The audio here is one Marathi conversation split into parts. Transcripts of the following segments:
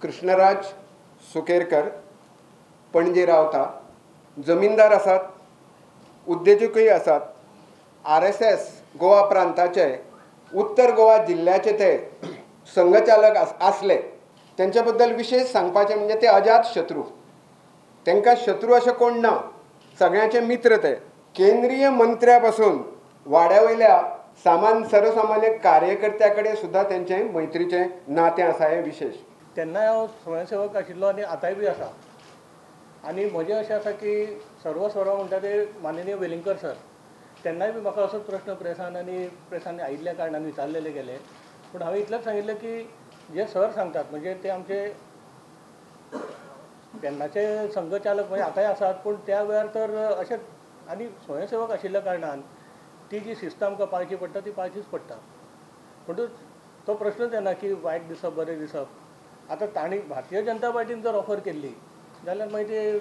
कृष्णराज सुकेरकर पणजे रावता, जमीनदार आसात, उद्योजकय आसात। RSS गोवा प्रांताचे उत्तर गोवा जिल्ह्याचे ते संघचालक आसले। त्यांच्या बद्दल विशेष सांगपाचे म्हणजे ते अजात शत्रू, त्यांका शत्रू असे कोण ना, सगळ्यांचे मित्र ते। केंद्रीय मंत्र्यापासून वाड्यावयल्या सर्वसामान्य कार्यकर्त्याकडे सुद्धा त्यांचे मैत्रीचे नाते आसा हे विशेष। त्यांना हांव स्वयंसेवक आशिल्लो आनी आतांय बी आसा। आनी म्हजें अशें आसा की सर्व म्हणटा ते माननीय वेलिंगकर सर, तेन्नाय बी म्हाका असोच प्रश्न प्रेसान आयिल्ल्या कारणान विचारलेले गेले। पूण हांवें इतलेंच सांगिल्लें की जे सर सांगतात म्हणजे ते आमचे तेन्नाचे संघचालक म्हणजे आतांय आसात, पूण त्या वेळार तर अशें आनी स्वयंसेवक आशिल्ल्या कारणान ती जी शिस्त आमकां पाळची पडटा ती पाळचीच पडटा। म्हणटूच तो प्रश्नच येना की वायट दिसप बरें दिसप। आतां तांणी भारतीय जनता पार्टीन जर ऑफर केल्ली जाल्यार मागीर ते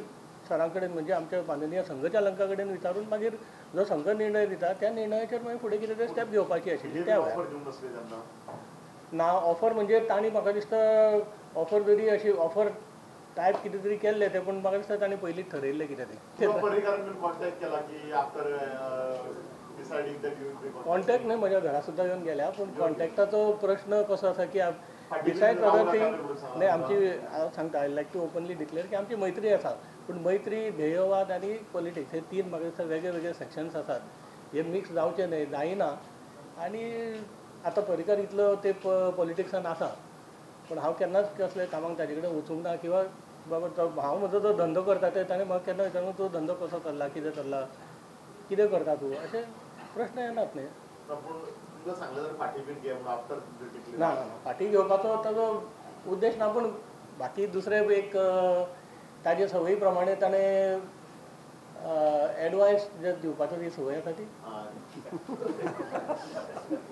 सरां कडेन म्हणजे आमच्या माननीय संघचालकां कडेन विचारून मागीर जो संघ निर्णय दिता त्या निर्णयाचेर मागीर फुडें कितें तरी स्टेप घेवपाची आशिल्ली त्या वेळार। ना ऑफर म्हणजे तांणी म्हाका दिसता ऑफर जरी अशी ऑफर टायप कितें तरी केल्लें तें, पूण म्हाका दिसता तांणी पयलींच ठरयल्लें कितें तें। कॉन्टॅक्ट न्हय, म्हज्या घरा सुद्दां येवन गेल्या, पूण कॉन्टॅक्टाचो प्रश्न कसो आसा की डिसायड अदर थिंग न्हय आमची हांव सांगता आय लायक टू ओपनली डिक्लेअर की आमची मैत्री आसा, पूण मैत्री ध्येयवाद आनी पॉलिटिक्स हे तीन म्हाका दिसता वेगळे वेगळे सेक्शन्स आसात, हे मिक्स जावचे न्हय, जायना। आनी आतां पर्रीकर इतलो ते पॉलिटिक्सान आसा, पूण हांव केन्नाच कसले कामाक ताजे कडेन वचूंक ना, किंवा बाबा हांव म्हजो जो धंदो करता ते ताणें म्हाका केन्ना विचारूंक तूं धंदो कसो चल्ला, कितें चल्ला, कितें करता तूं, अशे प्रश्न येनात न्हय। ना ना फाटी घेवपाचो ताजो उद्देश ना, पूण बाकी दुसरे एक ताजे संवयी प्रमाणे ताणें एडवायस जे दिवपाचो ती संवय आसा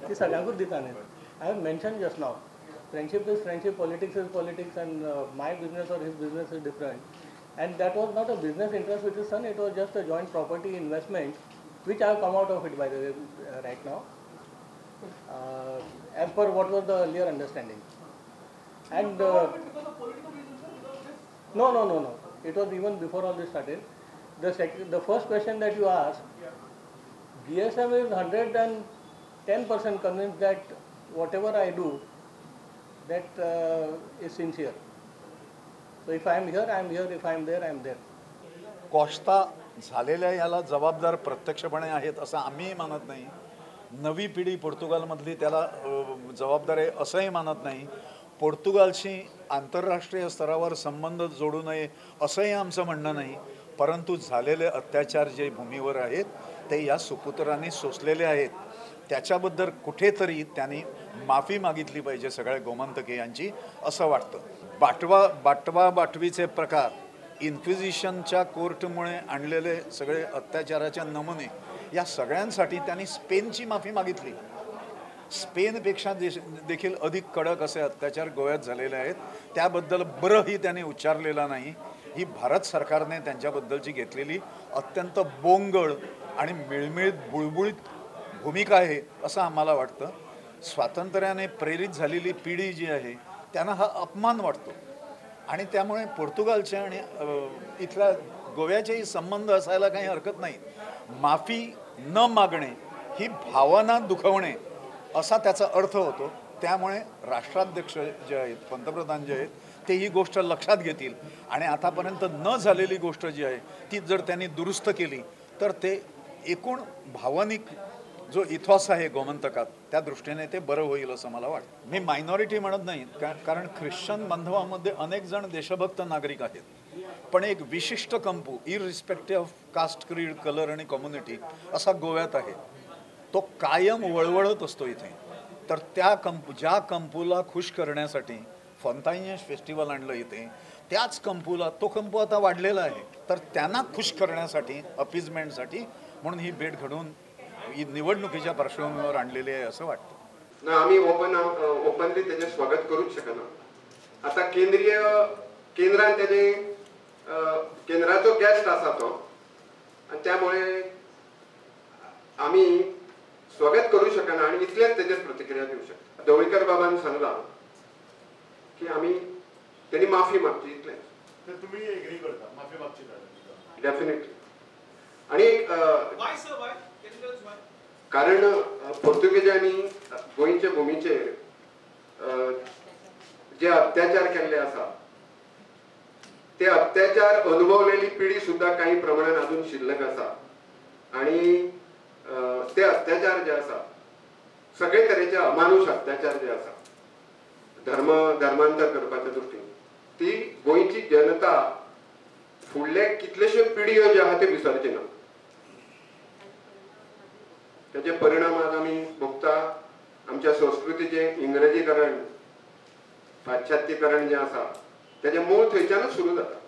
ती सगळ्यांकूच दिता न्हय। हांवें मेन्शन जस्ट नाव friendship is friendship, politics is politics, and my business और his business is different, and that was not a business interest with his son, it was just a joint property investment which I have come out of it by the way right now, as per what was the earlier understanding. And no, it was even before all this started. The first question that you asked, GSM is 110% convinced that whatever I do, that is sincere. So if I am here, I am here. If I am there, I am there. Costa झालेल्या याला जबाबदार प्रत्यक्षपणे आहेत असं आम्हीही मानत नाही, नवी पिढी पोर्तुगालमधली त्याला जबाबदार आहे असंही मानत नाही, पोर्तुगालशी आंतरराष्ट्रीय स्तरावर संबंध जोडू नये असंही आमचं म्हणणं नाही, परंतु झालेले अत्याचार जे भूमीवर आहेत ते या सुपुत्रांनी सोसलेले आहेत, त्याच्याबद्दल कुठेतरी त्यांनी माफी मागितली पाहिजे सगळ्या गोमंतकीयांची असं वाटतं। बाटवीचे प्रकार, इन्क्विजिशनच्या कोर्टमुळे आणलेले सगळे अत्याचाराचे नमुने, या सगळ्यांसाठी त्यांनी स्पेनची माफी मागितली। स्पेनपेक्षा देखील अधिक कडक असे अत्याचार गोव्यात झालेले आहेत, त्याबद्दल बरंही त्यांनी उच्चारलेला नाही। ही भारत सरकारने त्यांच्याबद्दलची घेतलेली अत्यंत बोंगळ आणि मिळमिळीत बुळबुळीत भूमिका आहे असं आम्हाला वाटतं। स्वातंत्र्याने प्रेरित झालेली पिढी जी आहे त्यांना हा अपमान वाटतो, आणि त्यामुळे पोर्तुगालचे आणि इथल्या गोव्याचेही संबंध असायला काही हरकत नाही। माफी न मागणे ही भावना दुखवणे असा त्याचा अर्थ होतो, त्यामुळे राष्ट्राध्यक्ष जे आहेत, पंतप्रधान जे आहेत, ते ही गोष्ट लक्षात घेतील आणि आतापर्यंत न झालेली गोष्ट जी आहे ती जर त्यांनी दुरुस्त केली तर ते एकूण भावनिक जो इथॉस आहे गोमंतकात त्या दृष्टीने ते बरं होईल असं मला वाटतं। मी मायनॉरिटी म्हणत नाही, कारण ख्रिश्चन बांधवांमध्ये अनेक जण देशभक्त नागरिक आहेत, पण एक विशिष्ट कंपू इररिस्पेक्टिव्ह ऑफ कास्ट, क्रीड, कलर आणि कम्युनिटी असा गोव्यात आहे, तो कायम वळवळत असतो इथे। तर ज्या कंपूला खुश करण्यासाठी फॉन्टाइन्स फेस्टिवल आणलं इथे, त्याच कंपूला तो कंपू आता वाढलेला आहे, तर त्यांना खुश करण्यासाठी अपीजमेंटसाठी म्हणून ही भेट घडवून ही निवडणुकीच्या पार्श्वभूमीवर आणलेली आहे असं वाटतं ना। आम्ही ओपनली त्याचे स्वागत करूच शकना। आता केंद्रान त्याचे केंद्राचो गेस्ट आसा तो, आणि त्यामुळे आम्ही स्वागत करू शकना आणि इतलेच त्याचे प्रतिक्रिया देऊ शकता। ढवळीकर बाबांनी सांगला की आम्ही त्यांनी माफी मागची इतलें. तर तुम्ही एग्री करता माफी मागची डेफिनेटली. आणि कारण पोर्तुगेजांनी गोंयच्या भुमीचेर जे अत्याचार केल्ले आसा ते अत्याचार अनुभवलेली पिढी सुद्धा काही प्रमाणात अजून शिल्लक आसा. आणि ते अत्याचार जे आसा सगळे तरेचे अमानुष अत्याचार जे आसा धर्मांतर करपाच्या दृश्टीन ती गोंयची जनता फुडले कितलेशे पिढयो जे आहा ते विसरचे ना. त्याचे परिणाम आज आमी भोगता. आमच्या संस्कृतीचे इंग्रजीकरण पाश्चात्तीकरण जे आसा त्याचे मूळ थंयच्यानच सुरू जाता.